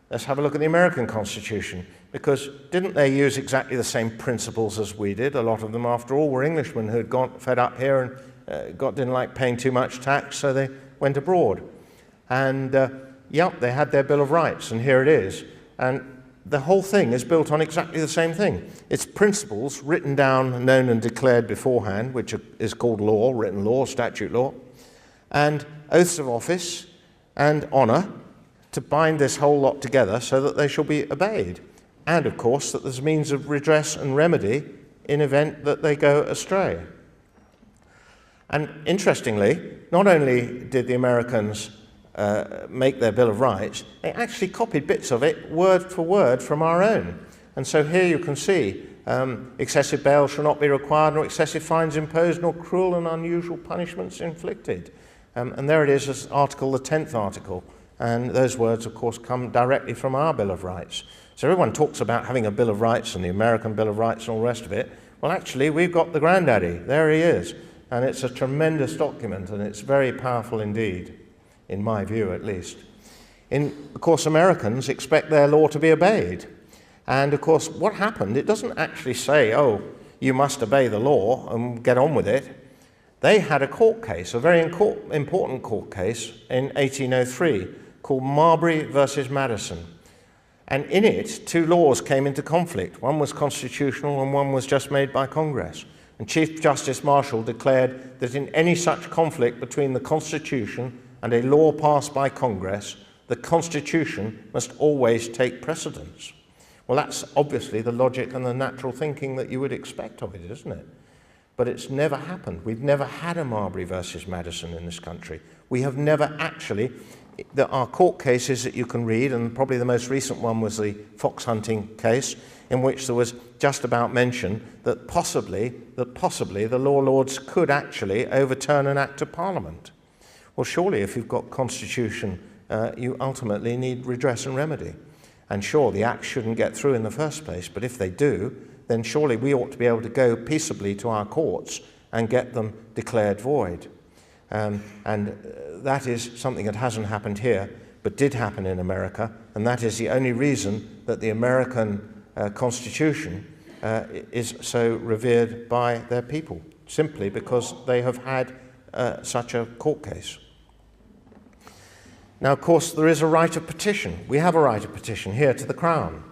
let's have a look at the American Constitution, because didn't they use exactly the same principles as we did? A lot of them, after all, were Englishmen who had got fed up here and didn't like paying too much tax, so they went abroad. And yep, they had their Bill of Rights, and here it is. And the whole thing is built on exactly the same thing. It's principles written down, known and declared beforehand, which is called law, written law, statute law, and oaths of office and honour to bind this whole lot together so that they shall be obeyed. And, of course, that there's means of redress and remedy in event that they go astray. And interestingly, not only did the Americans make their Bill of Rights, they actually copied bits of it word for word from our own. And so here you can see excessive bail shall not be required, nor excessive fines imposed, nor cruel and unusual punishments inflicted. And there it is as article, the 10th article. And those words, of course, come directly from our Bill of Rights. So everyone talks about having a Bill of Rights and the American Bill of Rights and all the rest of it. Well, actually, we've got the granddaddy. There he is. And it's a tremendous document, and it's very powerful indeed, in my view at least. Of course, Americans expect their law to be obeyed. And of course, what happened, it doesn't actually say, oh, you must obey the law and get on with it. They had a court case, a very important court case in 1803 called Marbury versus Madison. And in it, two laws came into conflict. One was constitutional and one was just made by Congress. And Chief Justice Marshall declared that in any such conflict between the Constitution and a law passed by Congress, the Constitution must always take precedence. Well, that's obviously the logic and the natural thinking that you would expect of it, isn't it? But it's never happened. We've never had a Marbury versus Madison in this country. We have never actually. There are court cases that you can read, and probably the most recent one was the fox hunting case, in which there was just about mention that possibly the law lords could actually overturn an act of Parliament. Well, surely if you've got constitution, you ultimately need redress and remedy. And sure, the act shouldn't get through in the first place, but if they do, then surely we ought to be able to go peaceably to our courts and get them declared void. And that is something that hasn't happened here, but did happen in America, and that is the only reason that the American Constitution is so revered by their people, simply because they have had such a court case. Now, of course, there is a right of petition. We have a right of petition here to the Crown,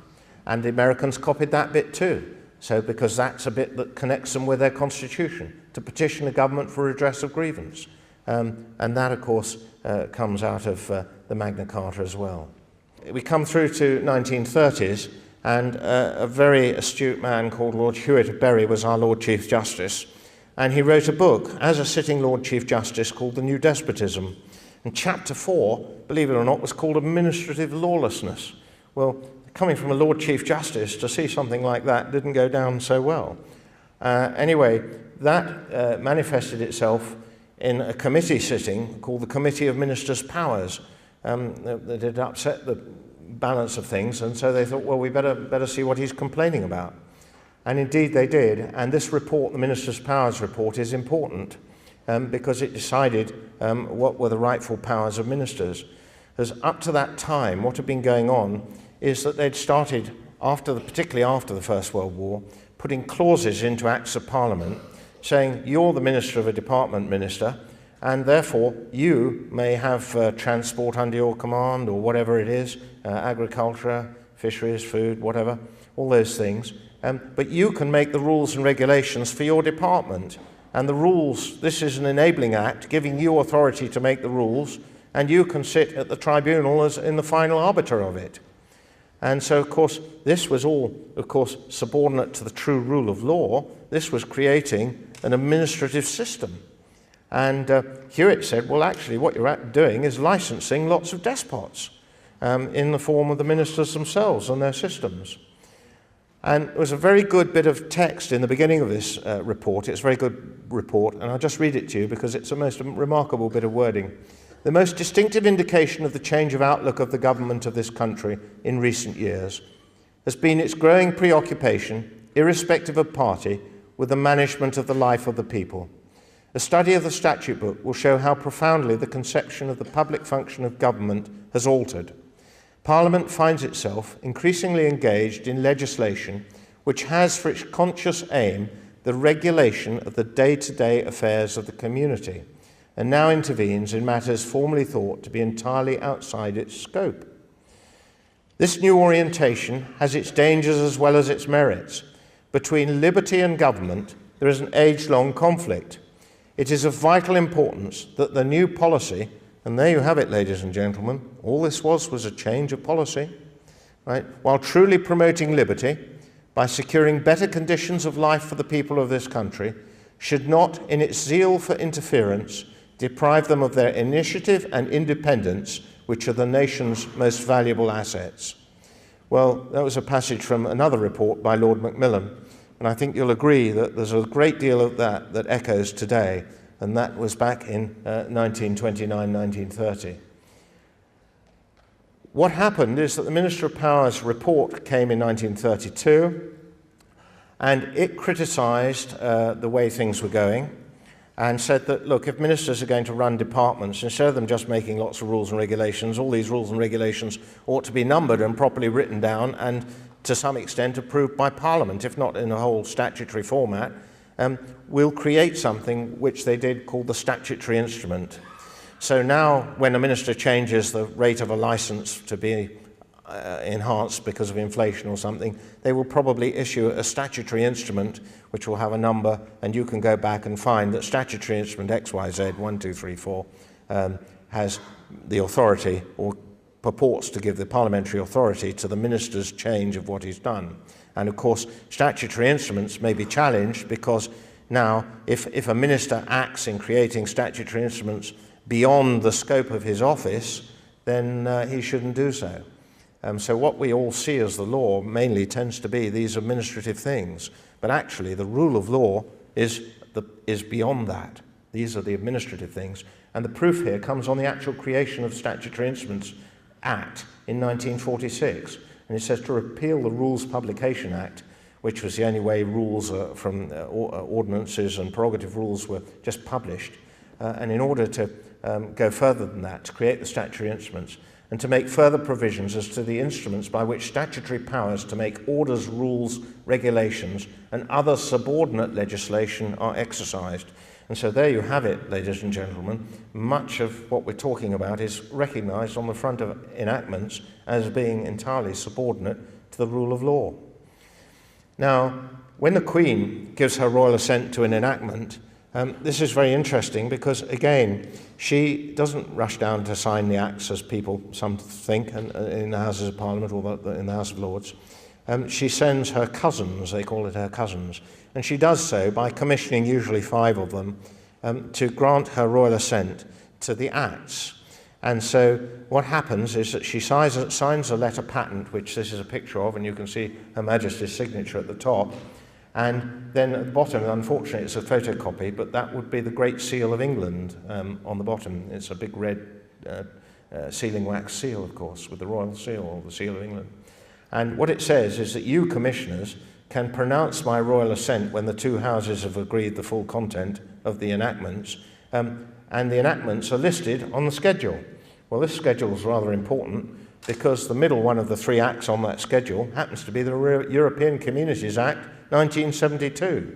and the Americans copied that bit too. So, because that's a bit that connects them with their Constitution, to petition the government for redress of grievance. And that, of course, comes out of the Magna Carta as well. We come through to 1930s, and a very astute man called Lord Hewitt of Bury was our Lord Chief Justice, and he wrote a book as a sitting Lord Chief Justice called The New Despotism. And chapter 4, believe it or not, was called Administrative Lawlessness. Well, coming from a Lord Chief Justice to see something like that didn't go down so well. Anyway, that manifested itself in a committee sitting called the Committee of Ministers' Powers. That had upset the balance of things, and so they thought, well, we better see what he's complaining about. And indeed they did, and this report, the Ministers' Powers report, is important because it decided what were the rightful powers of ministers. Because up to that time, what had been going on is that they'd started, particularly after the First World War, putting clauses into Acts of Parliament saying, you're the Minister of a Department, Minister, and therefore you may have transport under your command or whatever it is, agriculture, fisheries, food, whatever, all those things. But you can make the rules and regulations for your department. And the rules, this is an enabling act giving you authority to make the rules, and you can sit at the tribunal as in the final arbiter of it. And so, of course, this was all, of course, subordinate to the true rule of law. This was creating an administrative system. And Hewitt said, well, actually, what you're doing is licensing lots of despots in the form of the ministers themselves and their systems. And there was a very good bit of text in the beginning of this report. It's a very good report, and I'll just read it to you because it's a most remarkable bit of wording. The most distinctive indication of the change of outlook of the government of this country in recent years has been its growing preoccupation, irrespective of party, with the management of the life of the people. A study of the statute book will show how profoundly the conception of the public function of government has altered. Parliament finds itself increasingly engaged in legislation which has for its conscious aim the regulation of the day-to-day affairs of the community, and now intervenes in matters formerly thought to be entirely outside its scope. This new orientation has its dangers as well as its merits. Between liberty and government, there is an age-long conflict. It is of vital importance that the new policy, and there you have it, ladies and gentlemen, all this was a change of policy, right? While truly promoting liberty by securing better conditions of life for the people of this country, should not, in its zeal for interference, deprive them of their initiative and independence, which are the nation's most valuable assets. Well, that was a passage from another report by Lord Macmillan, and I think you'll agree that there's a great deal of that echoes today, and that was back in 1929, 1930. What happened is that the Minister of Power's report came in 1932, and it criticised the way things were going, and said that, look, if ministers are going to run departments, instead of them just making lots of rules and regulations, all these rules and regulations ought to be numbered and properly written down and to some extent approved by Parliament, if not in a whole statutory format, will create something which they did call the statutory instrument. So now when a minister changes the rate of a license to be enhanced because of inflation or something, they will probably issue a statutory instrument which will have a number, and you can go back and find that statutory instrument XYZ 1, 2, 3, 4 has the authority, or purports to give the parliamentary authority to the minister's change of what he's done. And of course, statutory instruments may be challenged because now, if a minister acts in creating statutory instruments beyond the scope of his office, then he shouldn't do so. So what we all see as the law mainly tends to be these administrative things. But actually, the rule of law is beyond that. These are the administrative things. And the proof here comes on the actual creation of Statutory Instruments Act in 1946. And it says to repeal the Rules Publication Act, which was the only way rules from ordinances and prerogative rules were just published. And in order to go further than that, to create the statutory instruments, and to make further provisions as to the instruments by which statutory powers to make orders, rules, regulations, and other subordinate legislation are exercised. And so there you have it, ladies and gentlemen. Much of what we're talking about is recognised on the front of enactments as being entirely subordinate to the rule of law. Now, when the Queen gives her royal assent to an enactment, this is very interesting because, again, she doesn't rush down to sign the acts as some think, in the Houses of Parliament or in the House of Lords. She sends her cousins, they call it her cousins, and she does so by commissioning usually 5 of them to grant her royal assent to the acts. And so what happens is that she signs a letter patent, which this is a picture of, and you can see Her Majesty's signature at the top. And then at the bottom, unfortunately, it's a photocopy, but that would be the Great Seal of England on the bottom. It's a big red sealing wax seal, of course, with the royal seal, or the seal of England. And what it says is that you, commissioners, can pronounce my royal assent when the 2 houses have agreed the full content of the enactments, and the enactments are listed on the schedule. Well, this schedule is rather important because the middle one of the 3 acts on that schedule happens to be the European Communities Act 1972.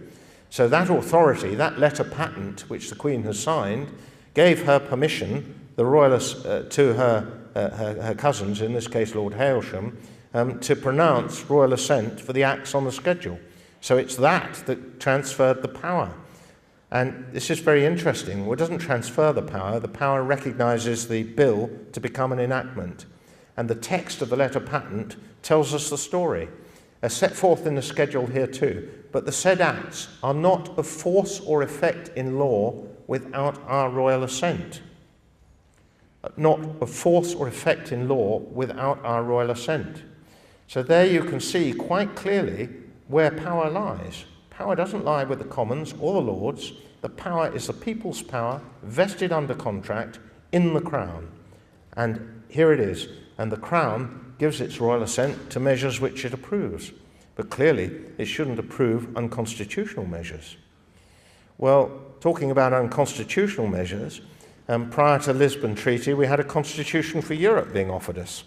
So that authority, that letter patent which the Queen has signed, gave her permission, the royalists, to her cousins, in this case Lord Hailsham, to pronounce royal assent for the acts on the schedule. So it's that transferred the power. And this is very interesting. Well, it doesn't transfer the power recognises the bill to become an enactment. And the text of the letter patent tells us the story, as set forth in the schedule here too. But the said acts are not of force or effect in law without our royal assent. Not of force or effect in law without our royal assent. So there you can see quite clearly where power lies. Power doesn't lie with the Commons or the Lords. The power is the people's power, vested under contract in the Crown. And here it is. And the Crown gives its royal assent to measures which it approves. But clearly, it shouldn't approve unconstitutional measures. Well, talking about unconstitutional measures, prior to the Lisbon Treaty, we had a constitution for Europe being offered us.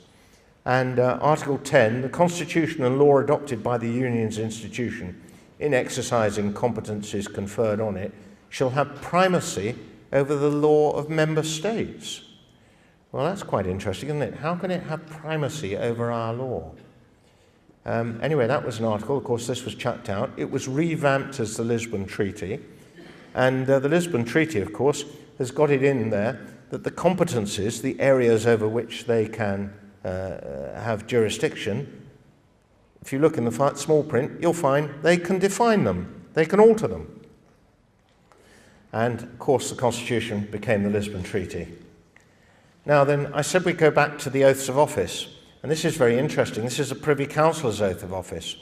And Article 10, the constitution and law adopted by the Union's institution in exercising competencies conferred on it shall have primacy over the law of member states. Well, that's quite interesting, isn't it? How can it have primacy over our law? Anyway, that was an article. Of course, this was chucked out. It was revamped as the Lisbon Treaty. And the Lisbon Treaty, of course, has got it in there that the competencies, the areas over which they can have jurisdiction, if you look in the small print, you'll find they can define them. They can alter them. And, of course, the Constitution became the Lisbon Treaty. Now then, I said we'd go back to the oaths of office, and this is very interesting. This is a Privy Councillor's oath of office.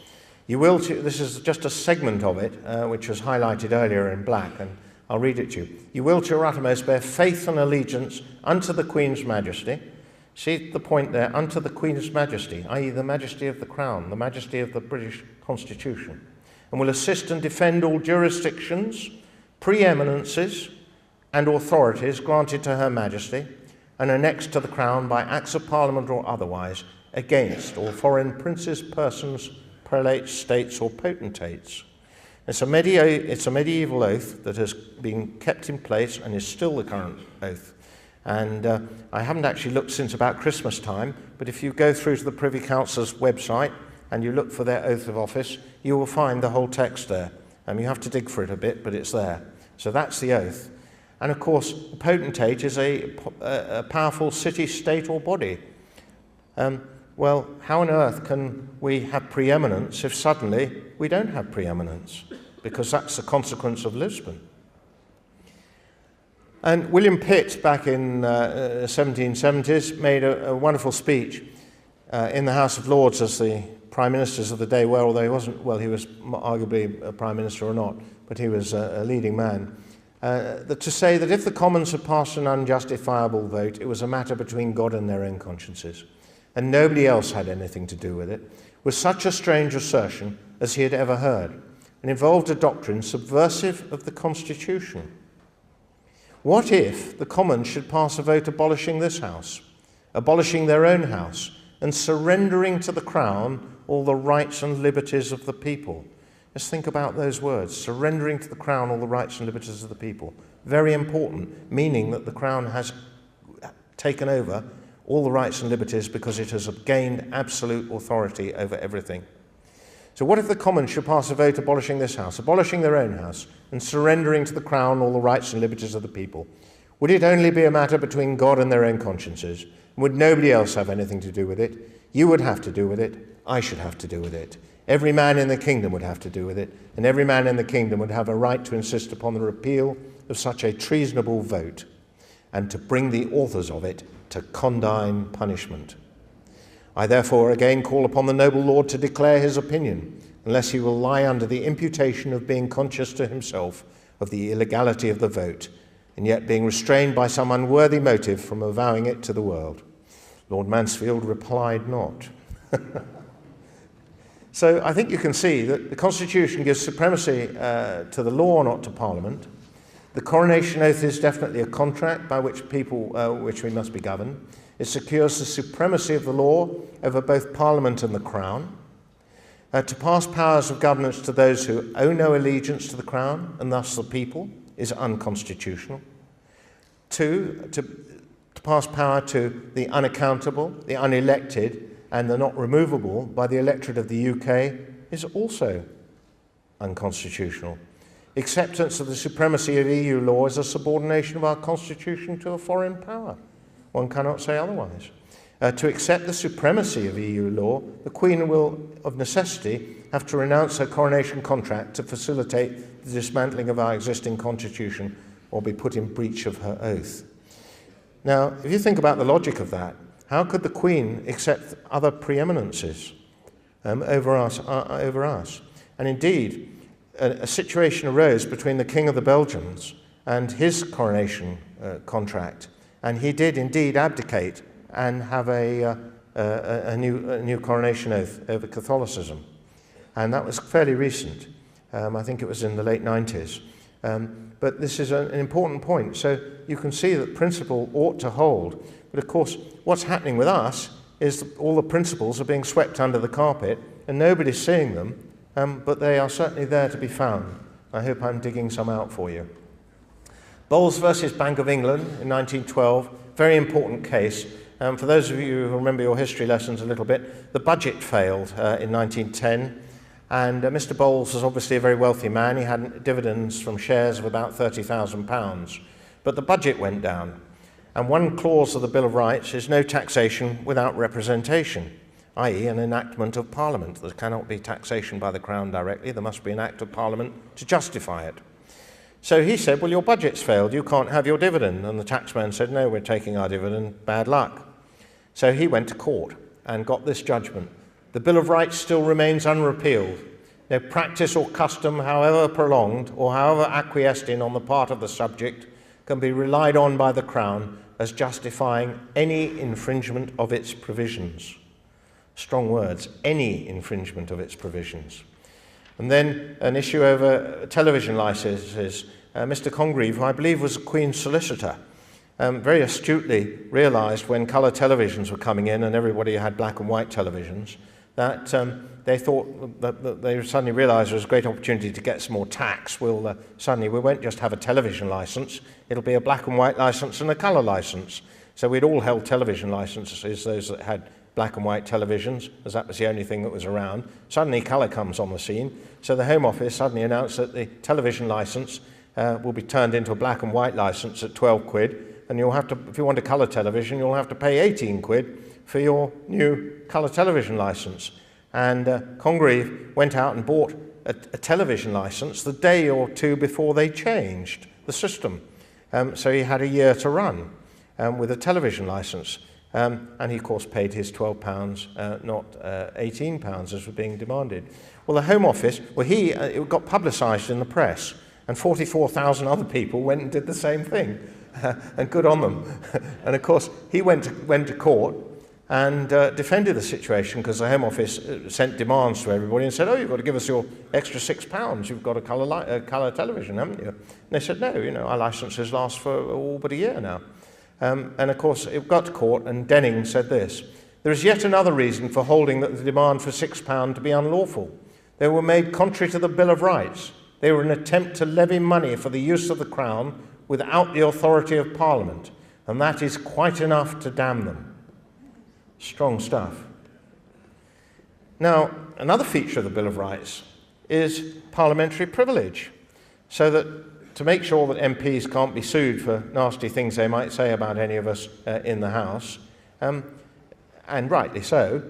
This is just a segment of it, which was highlighted earlier in black, and I'll read it to you. You will to your uttermost bear faith and allegiance unto the Queen's Majesty. See the point there, unto the Queen's Majesty, i.e. the majesty of the Crown, the majesty of the British Constitution, and will assist and defend all jurisdictions, preeminences, and authorities granted to Her Majesty, and annexed to the Crown by Acts of Parliament or otherwise, against all foreign princes, persons, prelates, states, or potentates. It's a medieval oath that has been kept in place and is still the current oath. And I haven't actually looked since about Christmas time, but if you go through to the Privy Council's website and you look for their oath of office, you will find the whole text there. You have to dig for it a bit, but it's there. So that's the oath. And of course, the potentate is a powerful city, state, or body. Well, how on earth can we have preeminence if suddenly we don't have preeminence? Because that's the consequence of Lisbon. And William Pitt, back in the 1770s, made a wonderful speech in the House of Lords as the Prime Ministers of the day were, although he wasn't, well, he was arguably a Prime Minister or not, but he was a leading man, to say that if the Commons had passed an unjustifiable vote, it was a matter between God and their own consciences, and nobody else had anything to do with it, was such a strange assertion as he had ever heard, and involved a doctrine subversive of the Constitution. What if the Commons should pass a vote abolishing this House, abolishing their own House, and surrendering to the Crown all the rights and liberties of the people? Let's think about those words, surrendering to the Crown all the rights and liberties of the people. Very important, meaning that the Crown has taken over all the rights and liberties because it has gained absolute authority over everything. So what if the Commons should pass a vote abolishing this House, abolishing their own House, and surrendering to the Crown all the rights and liberties of the people? Would it only be a matter between God and their own consciences? Would nobody else have anything to do with it? You would have to do with it. I should have to do with it. Every man in the kingdom would have to do with it, and every man in the kingdom would have a right to insist upon the repeal of such a treasonable vote, and to bring the authors of it to condign punishment. I therefore again call upon the noble Lord to declare his opinion, unless he will lie under the imputation of being conscious to himself of the illegality of the vote, and yet being restrained by some unworthy motive from avowing it to the world. Lord Mansfield replied not. So I think you can see that the Constitution gives supremacy to the law, not to Parliament. The coronation oath is definitely a contract by which we must be governed. It secures the supremacy of the law over both Parliament and the Crown. To pass powers of governance to those who owe no allegiance to the Crown, and thus the people, is unconstitutional. 2, to pass power to the unaccountable, the unelected, and the not removable by the electorate of the UK is also unconstitutional. Acceptance of the supremacy of EU law is a subordination of our Constitution to a foreign power. One cannot say otherwise. To accept the supremacy of EU law, the Queen will, of necessity, have to renounce her coronation contract to facilitate the dismantling of our existing Constitution or be put in breach of her oath. Now, if you think about the logic of that, how could the Queen accept other preeminences over us? And indeed, a situation arose between the King of the Belgians and his coronation contract, and he did indeed abdicate and have a new coronation oath over Catholicism. And that was fairly recent. I think it was in the late 90s. But this is an important point. So you can see that principle ought to hold. But of course, what's happening with us is that all the principles are being swept under the carpet and nobody's seeing them, but they are certainly there to be found. I hope I'm digging some out for you. Bowles versus Bank of England in 1912, very important case. For those of you who remember your history lessons a little bit, the budget failed in 1910, and Mr. Bowles was obviously a very wealthy man. He had dividends from shares of about £30,000, but the budget went down. And one clause of the Bill of Rights is no taxation without representation, i.e. an enactment of Parliament. There cannot be taxation by the Crown directly. There must be an act of Parliament to justify it. So he said, well, your budget's failed. You can't have your dividend. And the taxman said, no, we're taking our dividend. Bad luck. So he went to court and got this judgment. The Bill of Rights still remains unrepealed. No practice or custom, however prolonged or however acquiesced in on the part of the subject, can be relied on by the Crown as justifying any infringement of its provisions. Strong words, any infringement of its provisions. And then an issue over television licenses. Mr. Congreve, who I believe was the Queen's solicitor, very astutely realised when colour televisions were coming in and everybody had black and white televisions, that they thought that they suddenly realised there was a great opportunity to get some more tax. Suddenly we won't just have a television licence, it'll be a black and white licence and a colour licence. So we'd all held television licences, those that had black and white televisions, as that was the only thing that was around. Suddenly colour comes on the scene, so the Home Office suddenly announced that the television licence will be turned into a black and white licence at 12 quid, and you'll have to, if you want a colour television, you'll have to pay 18 quid for your new colour television licence. And Congreve went out and bought a television licence the day or two before they changed the system. So he had a year to run with a television licence. And he, of course, paid his £12, not £18 as was being demanded. Well, the Home Office, it got publicised in the press, and 44,000 other people went and did the same thing, and good on them. And, of course, he went to court and defended the situation, because the Home Office sent demands to everybody and said, oh, you've got to give us your extra £6. You've got a colour television, haven't you? And they said, no, our licences last for all but a year now. And of course, it got to court, and Denning said this: there is yet another reason for holding that the demand for £6 to be unlawful. They were made contrary to the Bill of Rights. They were an attempt to levy money for the use of the Crown without the authority of Parliament, and that is quite enough to damn them. Strong stuff. Now, another feature of the Bill of Rights is parliamentary privilege, so that to make sure that MPs can't be sued for nasty things they might say about any of us in the House, and rightly so,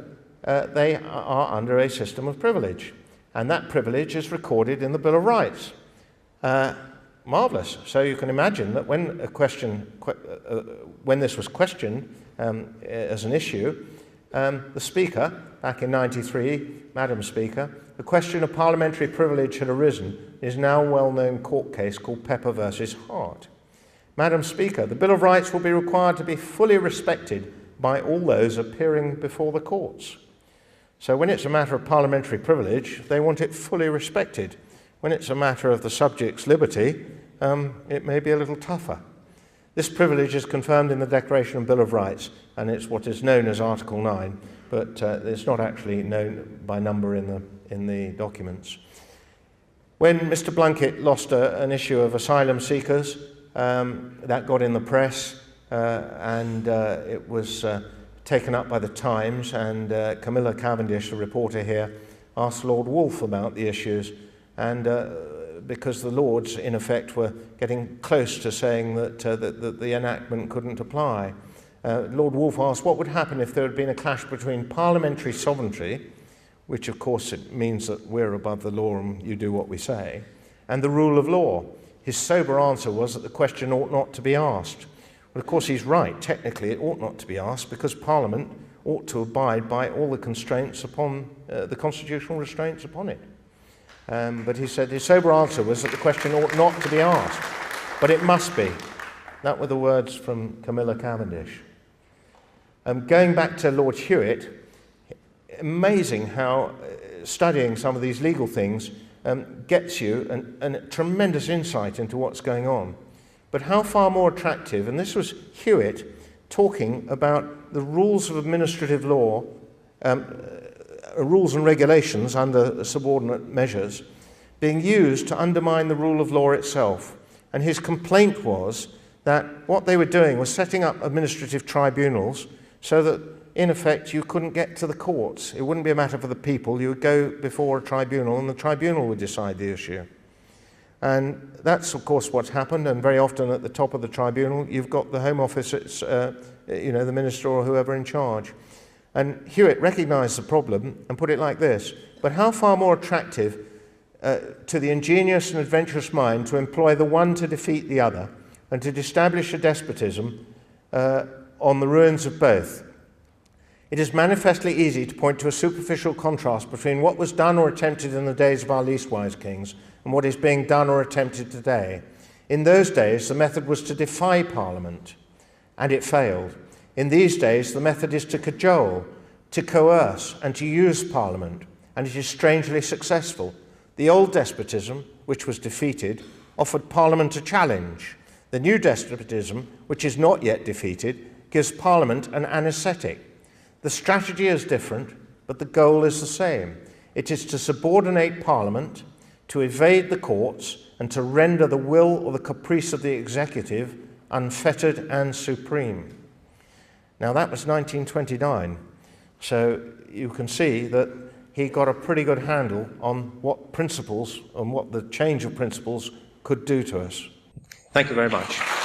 they are under a system of privilege. And that privilege is recorded in the Bill of Rights. Marvellous. So you can imagine that when this was questioned as an issue, the Speaker, back in '93, Madam Speaker, the question of parliamentary privilege had arisen in a now well-known court case called Pepper versus Hart. Madam Speaker, the Bill of Rights will be required to be fully respected by all those appearing before the courts. So when it's a matter of parliamentary privilege, they want it fully respected. When it's a matter of the subject's liberty, it may be a little tougher. This privilege is confirmed in the Declaration and Bill of Rights, and it's what is known as Article 9, but it's not actually known by number in the documents. When Mr. Blunkett lost an issue of asylum seekers, that got in the press, and it was taken up by the Times, and Camilla Cavendish, the reporter here, asked Lord Wolfe about the issues, and because the Lords, in effect, were getting close to saying that the enactment couldn't apply. Lord Wolfe asked what would happen if there had been a clash between parliamentary sovereignty, which of course it means that we're above the law and you do what we say, and the rule of law. His sober answer was that the question ought not to be asked. Well, of course he's right. Technically it ought not to be asked, because Parliament ought to abide by all the constraints upon, the constitutional restraints upon it. But he said his sober answer was that the question ought not to be asked, but it must be. That were the words from Camilla Cavendish. Going back to Lord Hewitt, amazing how studying some of these legal things gets you a tremendous insight into what's going on. But how far more attractive, and this was Hewitt talking about the rules of administrative law, rules and regulations under subordinate measures being used to undermine the rule of law itself. And his complaint was that what they were doing was setting up administrative tribunals so that, in effect, you couldn't get to the courts. It wouldn't be a matter for the people. You would go before a tribunal, and the tribunal would decide the issue. And that's, of course, what's happened, and very often at the top of the tribunal, you've got the Home Office, the Minister or whoever in charge. And Hewitt recognised the problem and put it like this: but how far more attractive to the ingenious and adventurous mind to employ the one to defeat the other, and to establish a despotism on the ruins of both. It is manifestly easy to point to a superficial contrast between what was done or attempted in the days of our leastwise kings and what is being done or attempted today. In those days, the method was to defy Parliament, and it failed. In these days, the method is to cajole, to coerce, and to use Parliament, and it is strangely successful. The old despotism, which was defeated, offered Parliament a challenge. The new despotism, which is not yet defeated, gives Parliament an anaesthetic. The strategy is different, but the goal is the same. It is to subordinate Parliament, to evade the courts, and to render the will or the caprice of the executive unfettered and supreme. Now that was 1929, so you can see that he got a pretty good handle on what principles and what the change of principles could do to us. Thank you very much.